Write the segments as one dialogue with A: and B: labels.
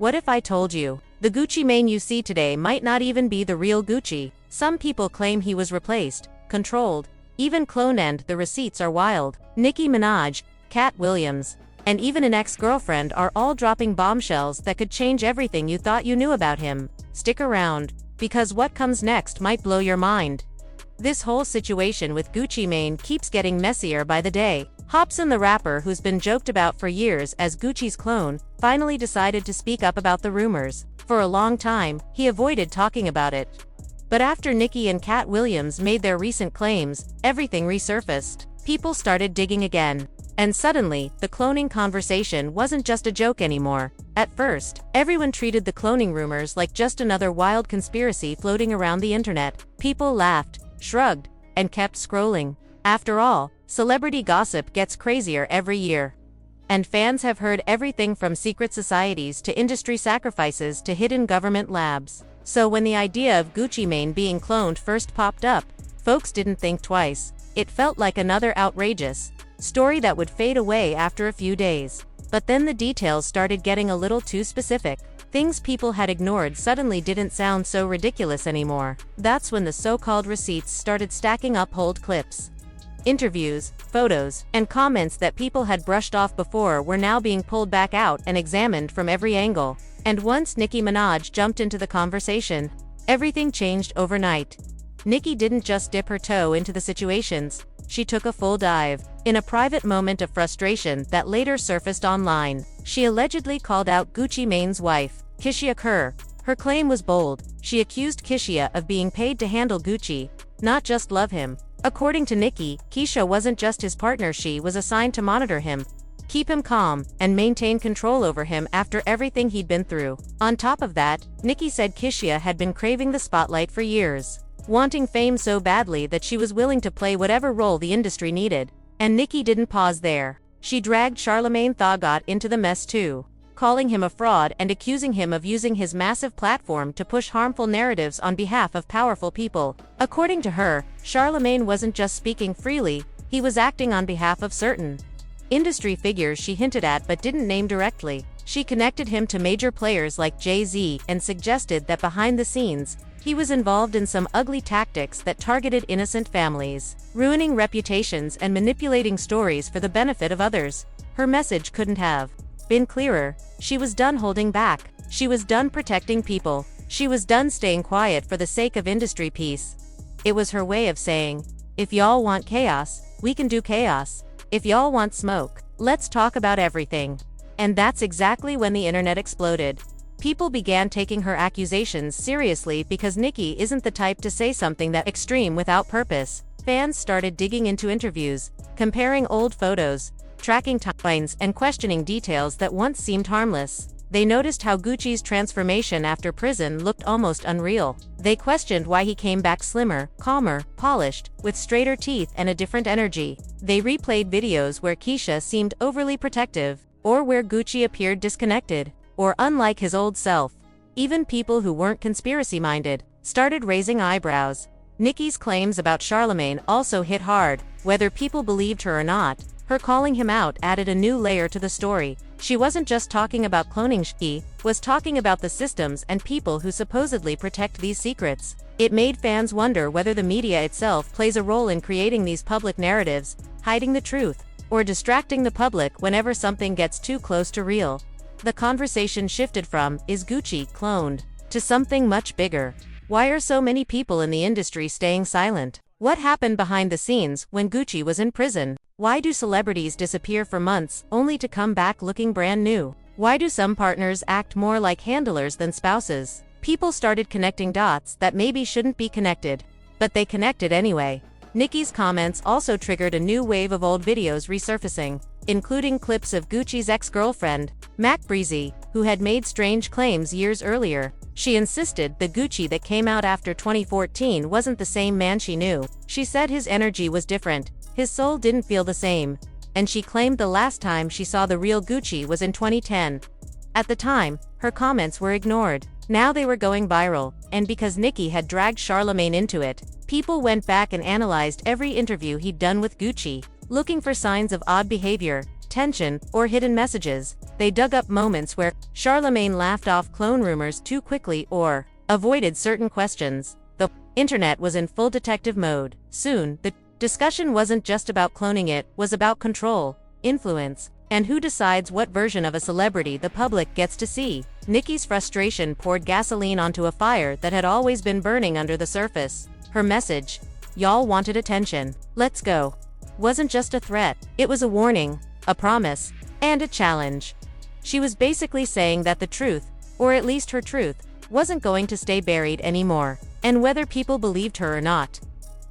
A: What if I told you? The Gucci Mane you see today might not even be the real Gucci. Some people claim he was replaced, controlled, even cloned, and the receipts are wild. Nicki Minaj, Cat Williams, and even an ex-girlfriend are all dropping bombshells that could change everything you thought you knew about him. Stick around, because what comes next might blow your mind. This whole situation with Gucci Mane keeps getting messier by the day. Hopsin, the rapper who's been joked about for years as Gucci's clone, finally decided to speak up about the rumors. For a long time, he avoided talking about it. But after Nicki and Cat Williams made their recent claims, everything resurfaced. People started digging again. And suddenly, the cloning conversation wasn't just a joke anymore. At first, everyone treated the cloning rumors like just another wild conspiracy floating around the internet. People laughed, shrugged, and kept scrolling. After all, celebrity gossip gets crazier every year. And fans have heard everything from secret societies to industry sacrifices to hidden government labs. So when the idea of Gucci Mane being cloned first popped up, folks didn't think twice. It felt like another outrageous story that would fade away after a few days. But then the details started getting a little too specific. Things people had ignored suddenly didn't sound so ridiculous anymore. That's when the so-called receipts started stacking up. Old clips, interviews, photos, and comments that people had brushed off before were now being pulled back out and examined from every angle. And once Nicki Minaj jumped into the conversation, everything changed overnight. Nicki didn't just dip her toe into the situations, she took a full dive. In a private moment of frustration that later surfaced online, she allegedly called out Gucci Mane's wife, Kishia Kerr. Her claim was bold. She accused Kishia of being paid to handle Gucci, not just love him. According to Nicki, Kishia wasn't just his partner, she was assigned to monitor him, keep him calm, and maintain control over him after everything he'd been through. On top of that, Nicki said Kishia had been craving the spotlight for years, wanting fame so badly that she was willing to play whatever role the industry needed. And Nicki didn't pause there. She dragged Charlamagne Tha God into the mess too, calling him a fraud and accusing him of using his massive platform to push harmful narratives on behalf of powerful people. According to her, Charlamagne wasn't just speaking freely, he was acting on behalf of certain industry figures she hinted at but didn't name directly. She connected him to major players like Jay-Z and suggested that behind the scenes, he was involved in some ugly tactics that targeted innocent families, ruining reputations and manipulating stories for the benefit of others. Her message couldn't have been clearer. She was done holding back. She was done protecting people. She was done staying quiet for the sake of industry peace. It was her way of saying, if y'all want chaos, we can do chaos. If y'all want smoke, let's talk about everything. And that's exactly when the internet exploded. People began taking her accusations seriously because Nicki isn't the type to say something that extreme without purpose. Fans started digging into interviews, comparing old photos, tracking timelines, and questioning details that once seemed harmless. They noticed how Gucci's transformation after prison looked almost unreal. They questioned why he came back slimmer, calmer, polished, with straighter teeth and a different energy. They replayed videos where Kishia seemed overly protective, or where Gucci appeared disconnected, or unlike his old self. Even people who weren't conspiracy-minded started raising eyebrows. Nicki's claims about Charlamagne also hit hard. Whether people believed her or not, her calling him out added a new layer to the story. She wasn't just talking about cloning, she was talking about the systems and people who supposedly protect these secrets. It made fans wonder whether the media itself plays a role in creating these public narratives, hiding the truth, or distracting the public whenever something gets too close to real. The conversation shifted from, is Gucci cloned, to something much bigger. Why are so many people in the industry staying silent? What happened behind the scenes when Gucci was in prison? Why do celebrities disappear for months only to come back looking brand new? Why do some partners act more like handlers than spouses? People started connecting dots that maybe shouldn't be connected, but they connected anyway. Nicki's comments also triggered a new wave of old videos resurfacing, including clips of Gucci's ex-girlfriend, Mac Breezy, who had made strange claims years earlier. She insisted the Gucci that came out after 2014 wasn't the same man she knew. She said his energy was different, his soul didn't feel the same, and she claimed the last time she saw the real Gucci was in 2010. At the time, her comments were ignored. Now they were going viral, and because Nicki had dragged Charlamagne into it, people went back and analyzed every interview he'd done with Gucci, looking for signs of odd behavior, tension, or hidden messages. They dug up moments where Charlemagne laughed off clone rumors too quickly or avoided certain questions. The internet was in full detective mode. Soon, the discussion wasn't just about cloning, it was about control, influence, and who decides what version of a celebrity the public gets to see. Nikki's frustration poured gasoline onto a fire that had always been burning under the surface. Her message, "Y'all wanted attention. Let's go," wasn't just a threat. It was a warning, a promise, and a challenge. She was basically saying that the truth, or at least her truth, wasn't going to stay buried anymore. And whether people believed her or not,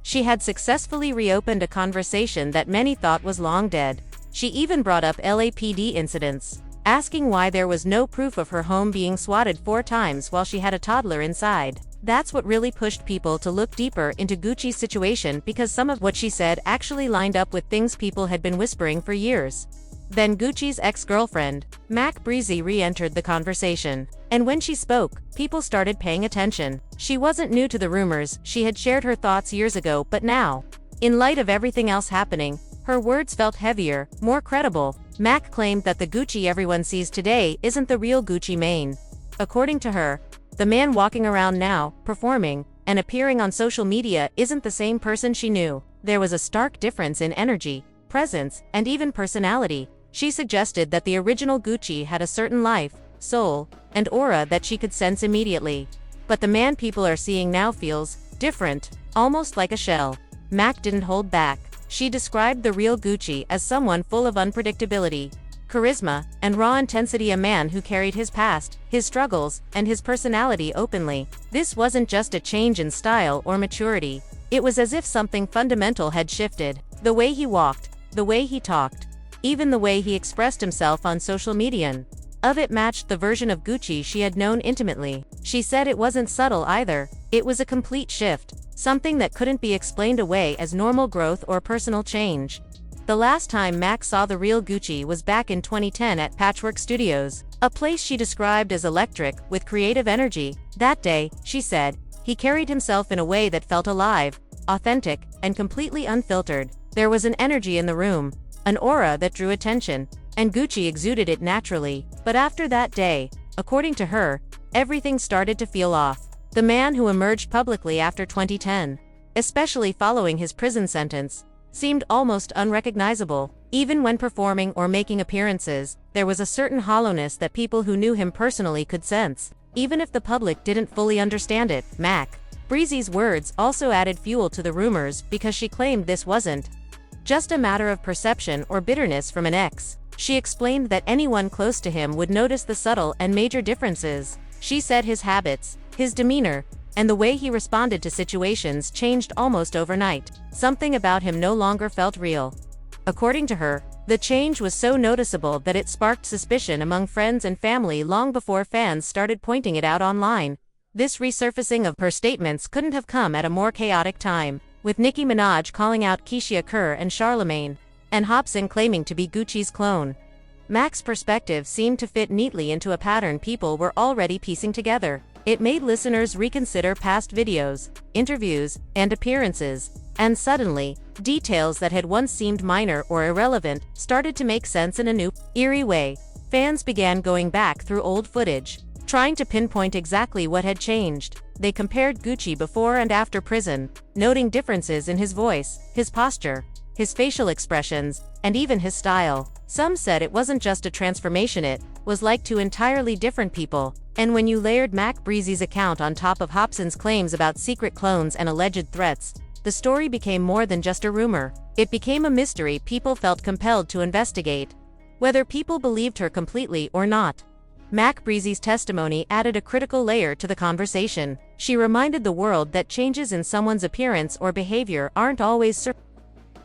A: she had successfully reopened a conversation that many thought was long dead. She even brought up LAPD incidents, asking why there was no proof of her home being swatted 4 times while she had a toddler inside. That's what really pushed people to look deeper into Gucci's situation, because some of what she said actually lined up with things people had been whispering for years. Then Gucci's ex-girlfriend, Mac Breezy, re-entered the conversation. And when she spoke, people started paying attention. She wasn't new to the rumors, she had shared her thoughts years ago, but now, in light of everything else happening, her words felt heavier, more credible. Mac claimed that the Gucci everyone sees today isn't the real Gucci Mane. According to her, the man walking around now, performing, and appearing on social media isn't the same person she knew. There was a stark difference in energy, presence, and even personality. She suggested that the original Gucci had a certain life, soul, and aura that she could sense immediately. But the man people are seeing now feels different, almost like a shell. Mac didn't hold back. She described the real Gucci as someone full of unpredictability, charisma, and raw intensity, a man who carried his past, his struggles, and his personality openly. This wasn't just a change in style or maturity. It was as if something fundamental had shifted. The way he walked, the way he talked, even the way he expressed himself on social media. Of it matched the version of Gucci she had known intimately. She said it wasn't subtle either. It was a complete shift, something that couldn't be explained away as normal growth or personal change. The last time Mac saw the real Gucci was back in 2010 at Patchwork Studios, a place she described as electric, with creative energy. That day, she said, he carried himself in a way that felt alive, authentic, and completely unfiltered. There was an energy in the room, an aura that drew attention, and Gucci exuded it naturally. But after that day, according to her, everything started to feel off. The man who emerged publicly after 2010, especially following his prison sentence, seemed almost unrecognizable. Even when performing or making appearances, there was a certain hollowness that people who knew him personally could sense, even if the public didn't fully understand it. Mac Breezy's words also added fuel to the rumors, because she claimed this wasn't just a matter of perception or bitterness from an ex. She explained that anyone close to him would notice the subtle and major differences. She said his habits, his demeanor, and the way he responded to situations changed almost overnight. Something about him no longer felt real. According to her, the change was so noticeable that it sparked suspicion among friends and family long before fans started pointing it out online. This resurfacing of her statements couldn't have come at a more chaotic time, with Nicki Minaj calling out Keisha Kerr and Charlemagne, and Hopsin claiming to be Gucci's clone. Mac's perspective seemed to fit neatly into a pattern people were already piecing together. It made listeners reconsider past videos, interviews, and appearances, and suddenly, details that had once seemed minor or irrelevant started to make sense in a new, eerie way. Fans began going back through old footage, trying to pinpoint exactly what had changed. They compared Gucci before and after prison, noting differences in his voice, his posture, his facial expressions, and even his style. Some said it wasn't just a transformation, it was like 2 entirely different people. And when you layered Mac Breezy's account on top of Hopsin's claims about secret clones and alleged threats, the story became more than just a rumor. It became a mystery people felt compelled to investigate, whether people believed her completely or not. Mac Breezy's testimony added a critical layer to the conversation. She reminded the world that changes in someone's appearance or behavior aren't always certain.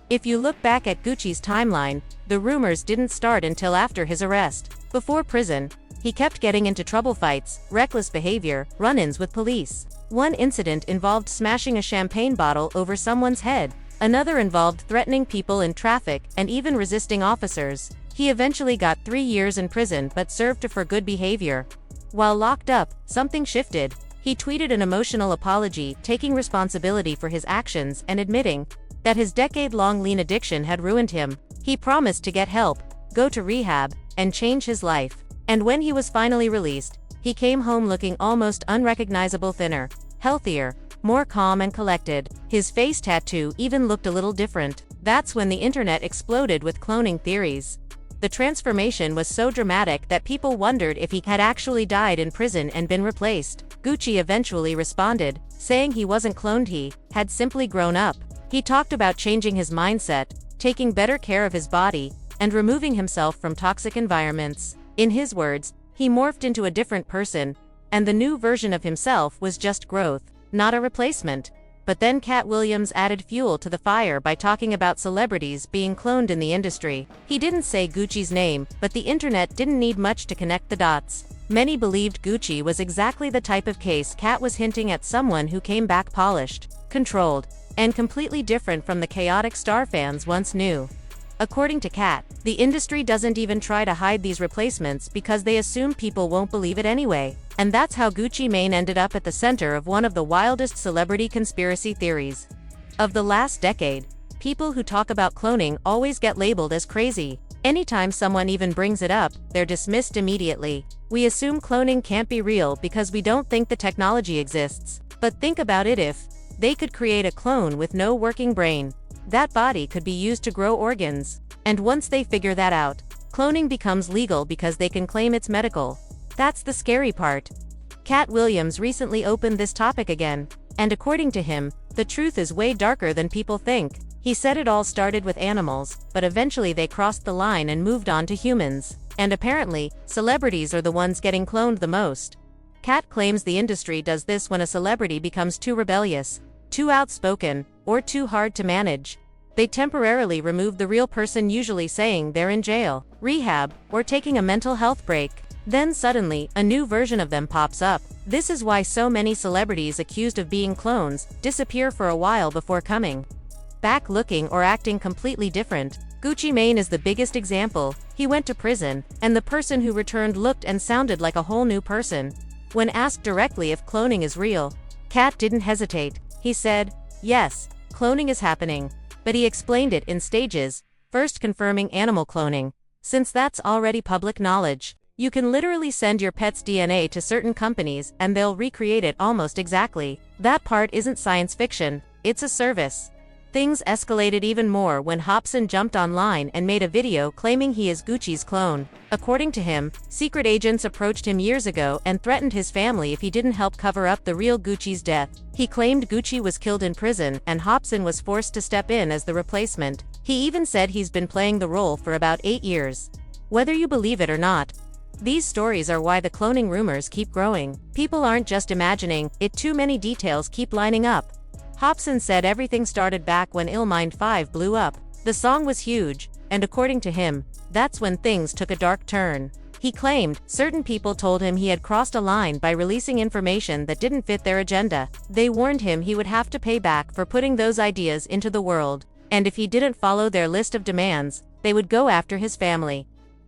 A: If you look back at Gucci's timeline, the rumors didn't start until after his arrest. Before prison, he kept getting into trouble, fights, reckless behavior, run-ins with police. One incident involved smashing a champagne bottle over someone's head. Another involved threatening people in traffic and even resisting officers. He eventually got 3 years in prison but served for good behavior. While locked up, something shifted. He tweeted an emotional apology, taking responsibility for his actions and admitting that his decade-long lean addiction had ruined him. He promised to get help, go to rehab, and change his life. And when he was finally released, he came home looking almost unrecognizable, thinner, healthier, more calm and collected. His face tattoo even looked a little different. That's when the internet exploded with cloning theories. The transformation was so dramatic that people wondered if he had actually died in prison and been replaced. Gucci eventually responded, saying he wasn't cloned, he had simply grown up. He talked about changing his mindset, taking better care of his body, and removing himself from toxic environments. In his words, he morphed into a different person, and the new version of himself was just growth, not a replacement. But then Cat Williams added fuel to the fire by talking about celebrities being cloned in the industry. He didn't say Gucci's name, but the internet didn't need much to connect the dots. Many believed Gucci was exactly the type of case Cat was hinting at, someone who came back polished, controlled, and completely different from the chaotic star fans once knew. According to Cat, the industry doesn't even try to hide these replacements because they assume people won't believe it anyway. And that's how Gucci Mane ended up at the center of one of the wildest celebrity conspiracy theories of the last decade. People who talk about cloning always get labeled as crazy. Anytime someone even brings it up, they're dismissed immediately. We assume cloning can't be real because we don't think the technology exists. But think about it: if they could create a clone with no working brain, that body could be used to grow organs. And once they figure that out, cloning becomes legal because they can claim it's medical. That's the scary part. Cat Williams recently opened this topic again, and according to him, the truth is way darker than people think. He said it all started with animals, but eventually they crossed the line and moved on to humans. And apparently, celebrities are the ones getting cloned the most. Cat claims the industry does this when a celebrity becomes too rebellious, too outspoken, or too hard to manage. They temporarily remove the real person, usually saying they're in jail, rehab, or taking a mental health break. Then suddenly, a new version of them pops up. This is why so many celebrities accused of being clones disappear for a while before coming back looking or acting completely different. Gucci Mane is the biggest example. He went to prison, and the person who returned looked and sounded like a whole new person. When asked directly if cloning is real, Cat didn't hesitate. He said, "Yes, cloning is happening." But he explained it in stages, first confirming animal cloning, since that's already public knowledge. You can literally send your pet's DNA to certain companies and they'll recreate it almost exactly. That part isn't science fiction, it's a service. Things escalated even more when Hopsin jumped online and made a video claiming he is Gucci's clone. According to him, secret agents approached him years ago and threatened his family if he didn't help cover up the real Gucci's death. He claimed Gucci was killed in prison and Hopsin was forced to step in as the replacement. He even said he's been playing the role for about 8 years. Whether you believe it or not, these stories are why the cloning rumors keep growing. People aren't just imagining it, too many details keep lining up. Hopsin said everything started back when Illmind 5 blew up. The song was huge, and according to him, that's when things took a dark turn. He claimed certain people told him he had crossed a line by releasing information that didn't fit their agenda. They warned him he would have to pay back for putting those ideas into the world, and if he didn't follow their list of demands, they would go after his family.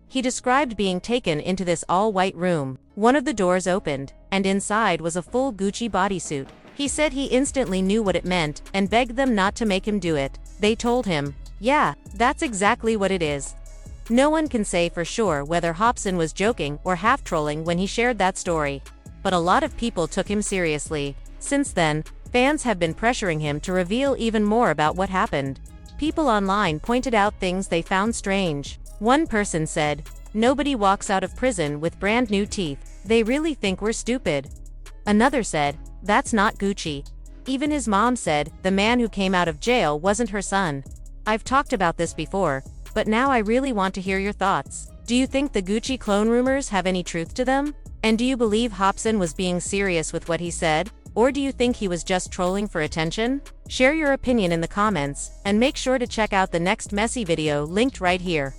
A: He described being taken into this all-white room. One of the doors opened, and inside was a full Gucci bodysuit. He said he instantly knew what it meant, and begged them not to make him do it. They told him, "Yeah, that's exactly what it is." No one can say for sure whether Hopsin was joking or half-trolling when he shared that story. But a lot of people took him seriously. Since then, fans have been pressuring him to reveal even more about what happened. People online pointed out things they found strange. One person said, "Nobody walks out of prison with brand new teeth. They really think we're stupid." Another said, "That's not Gucci." Even his mom said, the man who came out of jail wasn't her son. I've talked about this before, but now I really want to hear your thoughts. Do you think the Gucci clone rumors have any truth to them? And do you believe Hopsin was being serious with what he said? Or do you think he was just trolling for attention? Share your opinion in the comments, and make sure to check out the next messy video linked right here.